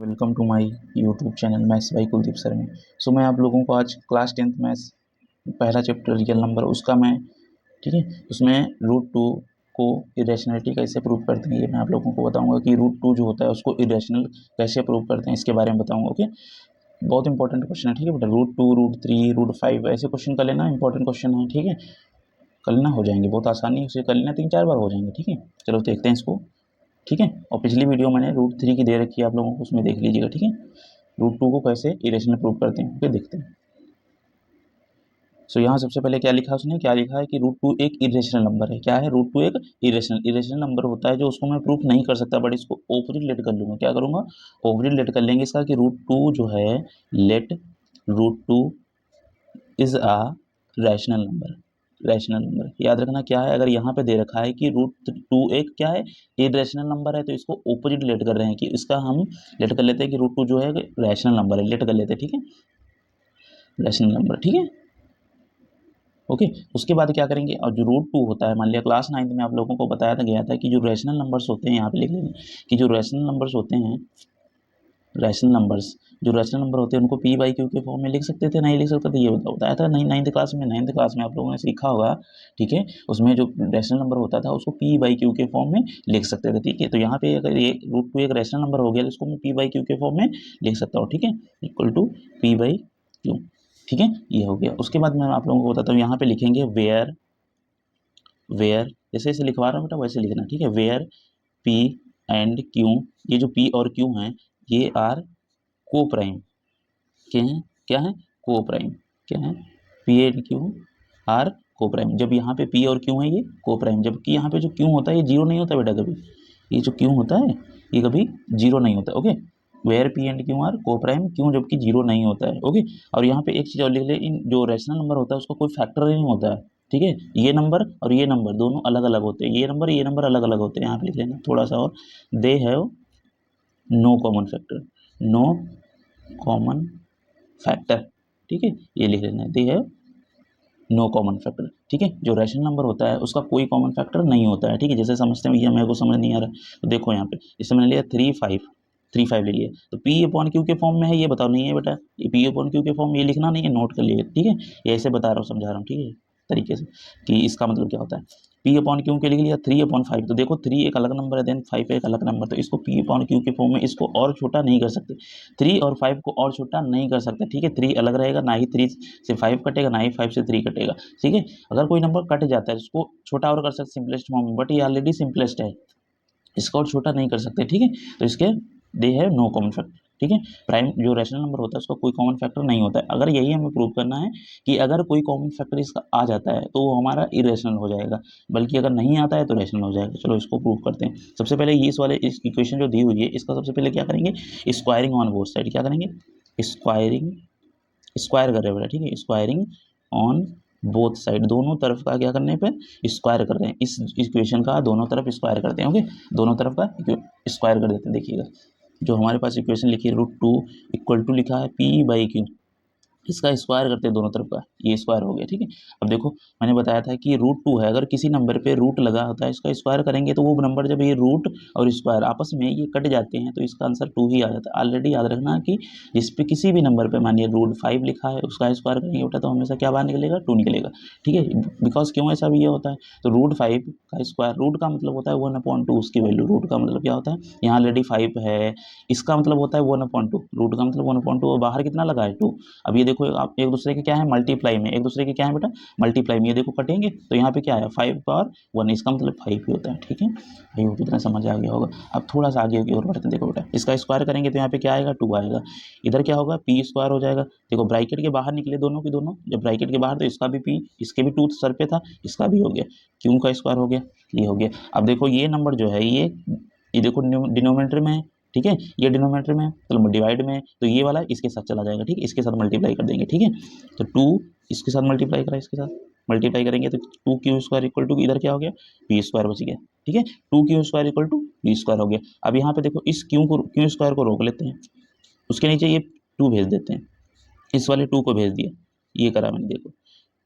Welcome to my YouTube channel maths by Kuldeep sir में। मैं आप लोगों को आज क्लास 10th मैथ्स पहला चैप्टर रियल नंबर उसका मैं ठीक है उसमें रूट टू को इरेशनलिटी कैसे प्रूव करते हैं ये मैं आप लोगों को बताऊंगा कि रूट टू जो होता है उसको इरेशनल कैसे प्रूव करते हैं इसके बारे में बताऊंगा। ओके, बहुत इंपॉर्टेंट क्वेश्चन है। ठीक है बेटा, root two root three root five ऐसे क्वेश्चन कर लेना, इंपॉर्टेंट क्वेश्चन है। ठीक है, कर लेना, हो जाएंगे, बहुत आसानी से कर लेना, 3-4 बार हो जाएंगे। ठीक है, चलो देखते हैं इसको। ठीक है, और पिछली वीडियो मैंने रूट थ्री की दे रखी है आप लोगों को, उसमें देख लीजिएगा। ठीक है, रूट टू को कैसे इरेशनल प्रूव करते हैं ओके देखते हैं। यहाँ सबसे पहले क्या लिखा है उसने, क्या लिखा है कि रूट टू एक इरेशनल नंबर है। क्या है? रूट टू एक इरेशनल नंबर होता है जो उसको मैं प्रूफ नहीं कर सकता, बट इसको ऑपोजिट लेट कर लूंगा। क्या करूंगा? ऑपोजिट लेट कर लेंगे इसका कि रूट टू जो है, let root two is a rational number. याद रखना क्या है, अगर यहाँ पे दे रखा है कि रूट टू एक क्या है, इरेशनल नंबर है, तो इसको ऑपोजिट लेट कर रहे हैं कि इसका हम लेट कर लेते हैं कि रूट टू जो है रैशनल नंबर है, लेट कर लेते हैं। ठीक है, रैशनल नंबर। ठीक है ओके, उसके बाद क्या करेंगे, और जो रूट टू होता है, मान लिया क्लास 9th में आप लोगों को बताया था गया था कि जो रैशनल नंबर्स होते हैं, यहाँ पे लिख लेंगे कि जो रैशनल नंबर्स होते हैं, रैशनल नंबर होते हैं उनको पी बाई क्यू के फॉर्म में लिख सकते थे, नहीं लिख सकते थे, ये बताया था नहीं। 9th क्लास में आप लोगों ने सीखा होगा। ठीक है, उसमें जो रैशनल नंबर होता था उसको पी बाई क्यू के फॉर्म में लिख सकते थे। ठीक है, तो यहाँ पे अगर ये रूट टू एक रैशनल नंबर हो गया तो इसको मैं पी बाई क्यू के फॉर्म में लिख सकता हूँ। ठीक है, equal to P by Q. ठीक है, ये हो गया। उसके बाद मैं आप लोगों को बताता हूँ, यहाँ पे लिखेंगे वेयर जैसे जैसे लिखवा रहा हूँ बेटा वैसे लिखना। ठीक है, वेयर पी एंड क्यू, ये जो पी और क्यू हैं ये आर को प्राइम क्या है, को प्राइम क्या है, पी एंड क्यू आर को प्राइम। जब यहाँ पे पी और क्यू है ये को प्राइम, जबकि यहाँ पे जो क्यू होता है ये जीरो नहीं होता बेटा कभी, ये जो क्यू होता है ये कभी जीरो नहीं होता। Okay, where P and Q are coprime Q जबकि जीरो नहीं होता है। ओके, और यहाँ पे एक चीज और लिख ले, इन जो रैशनल नंबर होता है उसका कोई फैक्टर नहीं होता है। ठीक है, ये नंबर और ये नंबर दोनों अलग अलग होते हैं, ये नंबर अलग अलग होते हैं। यहाँ पे लिख लेना थोड़ा सा और, they have no common factor, no common factor. ठीक है, ये लिख लेना, they have no common factor. ठीक है, जो रैशनल नंबर होता है उसका कोई कॉमन फैक्टर नहीं होता है। ठीक है, जैसे समझते हैं, ये मेरे को समझ नहीं आ रहा तो देखो यहाँ पे, इससे मैंने लिया 3 5 ले लिया, तो पी अपॉन क्यू के फॉर्म में है, ये बताओ नहीं है बेटा, ये पी अपॉन क्यू के फॉर्म में, ये लिखना नहीं है, नोट कर लिए। ठीक है, ये ऐसे बता रहा हूँ, समझा रहा हूँ। ठीक है, तरीके से कि इसका मतलब क्या होता है। पी अपॉन क्यू के लिख लिया 3/5, तो देखो 3 एक अलग नंबर है, देन 5 एक अलग नंबर, तो इसको पी अपॉन क्यू के फॉर्म में इसको और छोटा नहीं कर सकते, 3 और 5 को और छोटा नहीं कर सकते। ठीक है, 3 अलग रहेगा, ना ही 3 से 5 कटेगा, ना ही 5 से 3 कटेगा। ठीक है, अगर कोई नंबर कट जाता है उसको छोटा और कर सकते सिंपलेस्ट फॉर्म में, बट ये ऑलरेडी सिंपलेस्ट है, इसको और छोटा नहीं कर सकते। ठीक है, तो इसके दे है नो कॉमन फैक्टर। ठीक है, प्राइम जो रैशनल नंबर होता है उसका कोई कॉमन फैक्टर नहीं होता है। अगर यही हमें प्रूव करना है कि अगर कोई कॉमन फैक्टर इसका आ जाता है तो वो हमारा इरेशनल हो जाएगा, बल्कि अगर नहीं आता है तो रैशनल हो जाएगा। चलो इसको प्रूव करते हैं। सबसे पहले ये इस वाले इस इक्वेशन जो दी हुई है इसका सबसे पहले क्या करेंगे, स्क्वायरिंग ऑन बोथ साइड। क्या करेंगे? स्क्वायर कर रहे हैं बेटा। ठीक है, स्क्वायरिंग ऑन बोथ साइड, दोनों तरफ का क्या करने पे स्क्वायर कर रहे हैं, इस इक्वेशन का दोनों तरफ स्क्वायर करते हैं। ओके, दोनों तरफ का स्क्वायर कर देते हैं। देखिएगा, जो हमारे पास इक्वेशन लिखी है रूट टू इक्वल टू लिखा है पी बाई क्यू, इसका स्क्वायर करते हैं दोनों तरफ का, ये स्क्वायर हो गया। ठीक है, अब देखो मैंने बताया था कि रूट टू है, अगर किसी नंबर पे रूट लगा होता है इसका स्क्वायर करेंगे तो वो नंबर, जब ये रूट और स्क्वायर आपस में ये कट जाते हैं तो इसका आंसर 2 ही आ जाता है। ऑलरेडी याद रखना कि जिस पे किसी भी नंबर पे मानिए रूट 5 लिखा है उसका स्क्वायर करेंगे बेटा तो हमेशा क्या बाहर निकलेगा, 2 निकलेगा। ठीक है, बिकॉज क्यों ऐसा भी ये होता है, तो रूट 5 का स्क्वायर, रूट का मतलब होता है 1/2 उसकी वैल्यू, रूट का मतलब क्या होता है, यहाँ ऑलरेडी 5 है, इसका मतलब होता है 1/2, रूट का मतलब 1/2 और बाहर कितना लगा है 2। अब ये देखो आप एक दूसरे के क्या है मल्टीप्लाई में, एक दूसरे के क्या है बेटा मल्टीप्लाई में, ये देखो कटेंगे तो यहाँ पे क्या है 5 पावर 1, इसका मतलब 5 ही होता है। ठीक है, भाई वो कितना समझ आ गया होगा। अब थोड़ा सा आगे और बढ़ते हैं, देखो बेटा इसका स्क्वायर करेंगे तो यहाँ पे क्या आएगा 2 आएगा, इधर क्या होगा पी स्क्वायर हो जाएगा। देखो ब्रैकेट के बाहर निकले दोनों की दोनों, जब ब्रैकेट के बाहर तो इसका भी पी, इसके भी 2 सर पे था, इसका भी हो गया, क्यों का स्क्वायर हो गया, ये हो गया। अब देखो ये नंबर जो है ये देखो डिनोमिनेटर में है। ठीक है, ये डिनोमिनेटर में है तो डिवाइड में है, तो ये वाला इसके साथ चला जाएगा। ठीक है, इसके साथ मल्टीप्लाई कर देंगे। ठीक है, तो 2 इसके साथ मल्टीप्लाई करा, इसके साथ मल्टीप्लाई करेंगे तो 2q² इक्वल टू इधर क्या हो गया p² बच गया। ठीक है, 2q² इक्वल टू p² हो गया। अब यहाँ पे देखो इस q² को रोक लेते हैं, उसके नीचे ये 2 भेज देते हैं, इस वाले 2 को भेज दिया, ये करा मैंने, देखो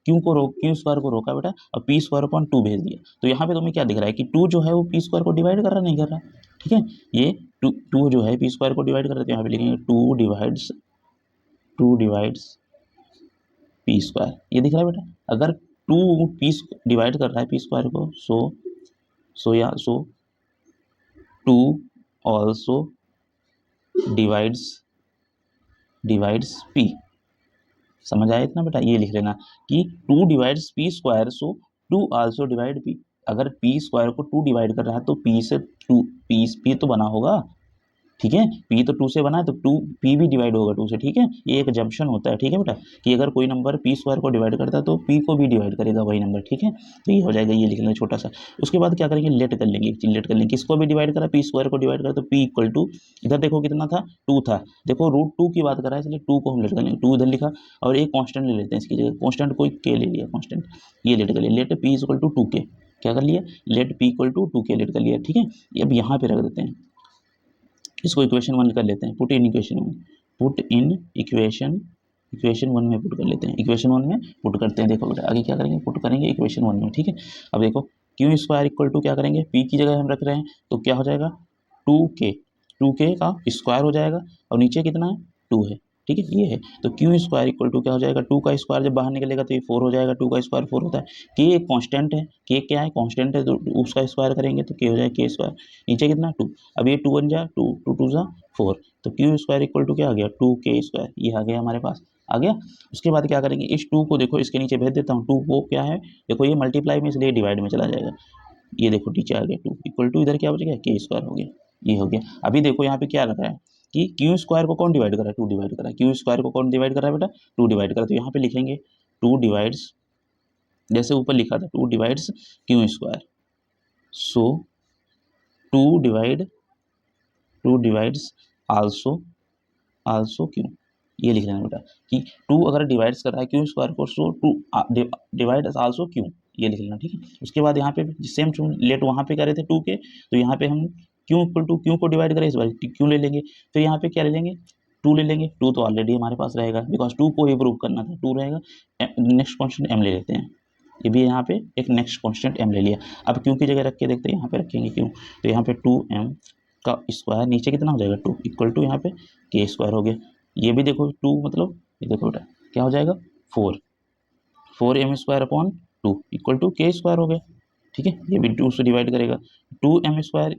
q² को रोका बेटा और p²/2 भेज दिया। तो यहाँ पे तुम्हें क्या दिख रहा है कि 2 जो है वो p² को डिवाइड कर रहा नहीं कर रहा। ठीक है, ये टू जो है पी स्क्वायर को डिवाइड कर रहे थे, यहाँ पे लिखेंगे टू डिवाइड्स पी स्क्वायर, ये दिख रहा है बेटा। अगर टू पी डिवाइड कर रहा है पी स्क्वायर को, so two also divides P. समझ आया इतना बेटा? ये लिख लेना कि two divides P square, so two also divide P. अगर पी स्क्वायर को टू डिवाइड कर रहा है तो पी से टू पी तो बना होगा, ठीक है, पी तो टू से बना है तो टू पी भी डिवाइड होगा टू से, ठीक है। ये एक जंक्शन होता है, ठीक है बेटा, कि अगर कोई नंबर पी स्क्वायर को डिवाइड करता है तो पी को भी डिवाइड करेगा वही नंबर, ठीक है। तो ये हो जाएगा, ये लिख लेना छोटा सा। उसके बाद क्या करेंगे, लेट कर लेंगे, लेट कर लेंगे, किसको भी डिवाइड करा, पी स्क्वायर को डिवाइड करा तो पी इक्वल टू, इधर देखो कितना था, टू था, देखो रूट टू की बात कर रहा है, इसलिए टू को हम लेट कर लेंगे, टू इधर लिखा और एक कॉन्स्टेंट ले लेते हैं इसकी जगह, कॉन्स्टेंट कोई के ले लिया कॉन्स्टेंट, ये लेट कर लिया, let P equal to two K, क्या कर लिया, let P equal to two K let कर लिया, ठीक है। अब यहाँ पे रख देते हैं, इसको इक्वेशन 1 कर लेते हैं, put in equation 1, put in equation 1 में पुट कर लेते हैं, इक्वेशन 1 में पुट करते हैं। देखो बेटा आगे क्या करेंगे, पुट करेंगे इक्वेशन 1 में, ठीक है। अब देखो क्यू स्क्वायर इक्वल टू क्या करेंगे, पी की जगह हम रख रहे हैं तो क्या हो जाएगा, टू के का स्क्वायर हो जाएगा और नीचे कितना है, टू है, ठीक है, ये है। तो क्यू स्क्वायर इक्वल टू क्या हो जाएगा, टू का स्क्वायर जब बाहर निकलेगा तो ये 4 हो जाएगा, टू का स्क्वायर 4 होता है। के एक कांस्टेंट है, के क्या है, कांस्टेंट है, तो उसका स्क्वायर करेंगे तो के हो जाएगा के स्क्वायर, नीचे कितना 2, अब ये 2 1 जा 2, 2 2 जा 4, तो क्यू स्क्वायर इक्वल टू क्या आ गया, 2 के स्क्वायर, ये आ गया हमारे पास, आ गया। उसके बाद क्या करेंगे, इस 2 को देखो इसके नीचे भेज देता हूँ, 2 को क्या है, देखो ये मल्टीप्लाई में इसलिए डिवाइड में चला जाएगा, ये देखो नीचे आ गया 2 इक्वल टू, इधर क्या हो जाएगा, के स्क्वायर हो गया, ये हो गया। अभी देखो यहाँ पे क्या रखा है कि क्यू स्क्वायर को कौन डिवाइड कर रहा है, 2 डिवाइड कर रहा है, क्यू स्क्वायर को कौन डिवाइड कर रहा है बेटा, 2 डिवाइड कर रहा है, तो यहाँ पे लिखेंगे 2 डिवाइड्स, जैसे ऊपर लिखा था 2 डिवाइड्स क्यू स्क्वायर, सो 2 डिवाइड्स आल्सो क्यू, ये लिख लेना बेटा कि 2 अगर डिवाइड्स कर रहा है क्यू स्क्वायर को, सो 2 डिवाइड्स आल्सो क्यू, ये लिख लेना, ठीक है। उसके बाद यहाँ पे सेम लेट वहाँ पे करे थे 2 के, तो यहाँ पे हम क्यू इक्वल टू क्यू को डिवाइड करें, इस बार क्यू ले लेंगे, तो यहाँ पे क्या ले लेंगे, 2 ले लेंगे, 2 तो ऑलरेडी हमारे पास रहेगा बिकॉज 2 को ही प्रूव करना था, 2 रहेगा, नेक्स्ट कॉन्स्टेंट एम ले लेते हैं, ये भी यहाँ पे एक नेक्स्ट कॉन्स्टेंट एम ले लिया। अब क्यू की जगह रख के देखते हैं, यहाँ पे रखेंगे क्यू, तो यहाँ पे 2m का स्क्वायर, नीचे कितना हो जाएगा 2 इक्वल टू यहाँ पे के स्क्वायर हो गया, ये भी देखो 2 मतलब ये देखो बेटा क्या हो जाएगा 4m square upon 2 equal to K square हो गया, ठीक है। ये भी 2 से डिवाइड करेगा, 2m square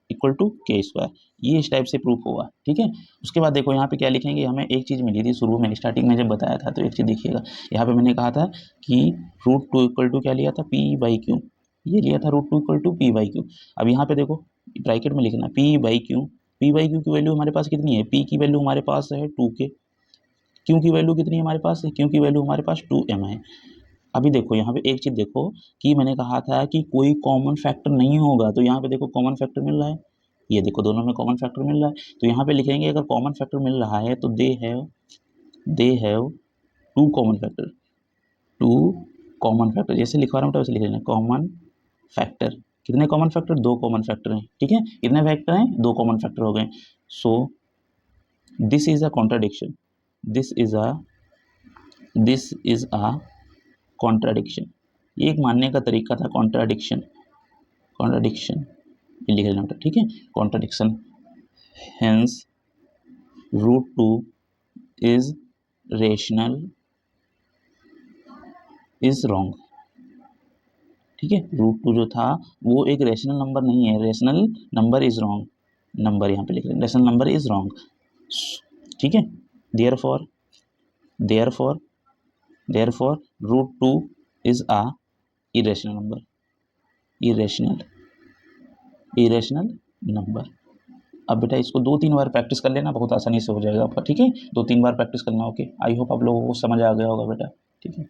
equal to K square, ये इस टाइप से प्रूफ होगा, ठीक है। उसके बाद देखो यहाँ पे क्या लिखेंगे, हमें एक चीज़ मिली थी शुरू में स्टार्टिंग में जब बताया था, तो एक चीज़ देखिएगा, यहाँ पे मैंने कहा था कि रूट 2 इक्वल टू क्या लिया था, पी बाई क्यू, ये लिया था root 2 equal to P by Q. अब यहाँ पे देखो ब्रैकेट में लिखना पी बाई क्यू की वैल्यू हमारे पास कितनी है, पी की वैल्यू हमारे पास है 2 के, क्यू की वैल्यू कितनी है हमारे पास, क्यू की वैल्यू हमारे पास 2m है। अभी देखो यहाँ पे एक चीज़ देखो कि मैंने कहा था कि कोई कॉमन फैक्टर नहीं होगा, तो यहाँ पे देखो कॉमन फैक्टर मिल रहा है, ये देखो दोनों में कॉमन फैक्टर मिल रहा है, तो यहाँ पे लिखेंगे अगर कॉमन फैक्टर मिल रहा है तो दे हैव 2 कॉमन फैक्टर, जैसे लिखवा रहा हूँ वैसे लिख लेना, कॉमन फैक्टर, कितने कॉमन फैक्टर, 2 कॉमन फैक्टर हैं, ठीक है, कितने फैक्टर हैं, 2 कॉमन फैक्टर हो गए। So this is a contradiction, this is a contradiction, ये एक मानने का तरीका था, कॉन्ट्राडिक्शन ये लिख लेना बेटा, ठीक है, contradiction, hence root 2 is rational is wrong, ठीक है, रूट 2 जो था वो एक रेशनल नंबर नहीं है, rational number is wrong, number यहाँ पे लिख रहे हैं, रेशनल नंबर इज रॉन्ग, ठीक है। Therefore root 2 is a irrational number, irrational number. अब बेटा इसको 2-3 बार प्रैक्टिस कर लेना, बहुत आसानी से हो जाएगा आपका, ठीक है, 2-3 बार प्रैक्टिस करना, ओके। आई होप आप लोगों को समझ आ गया होगा बेटा, ठीक है।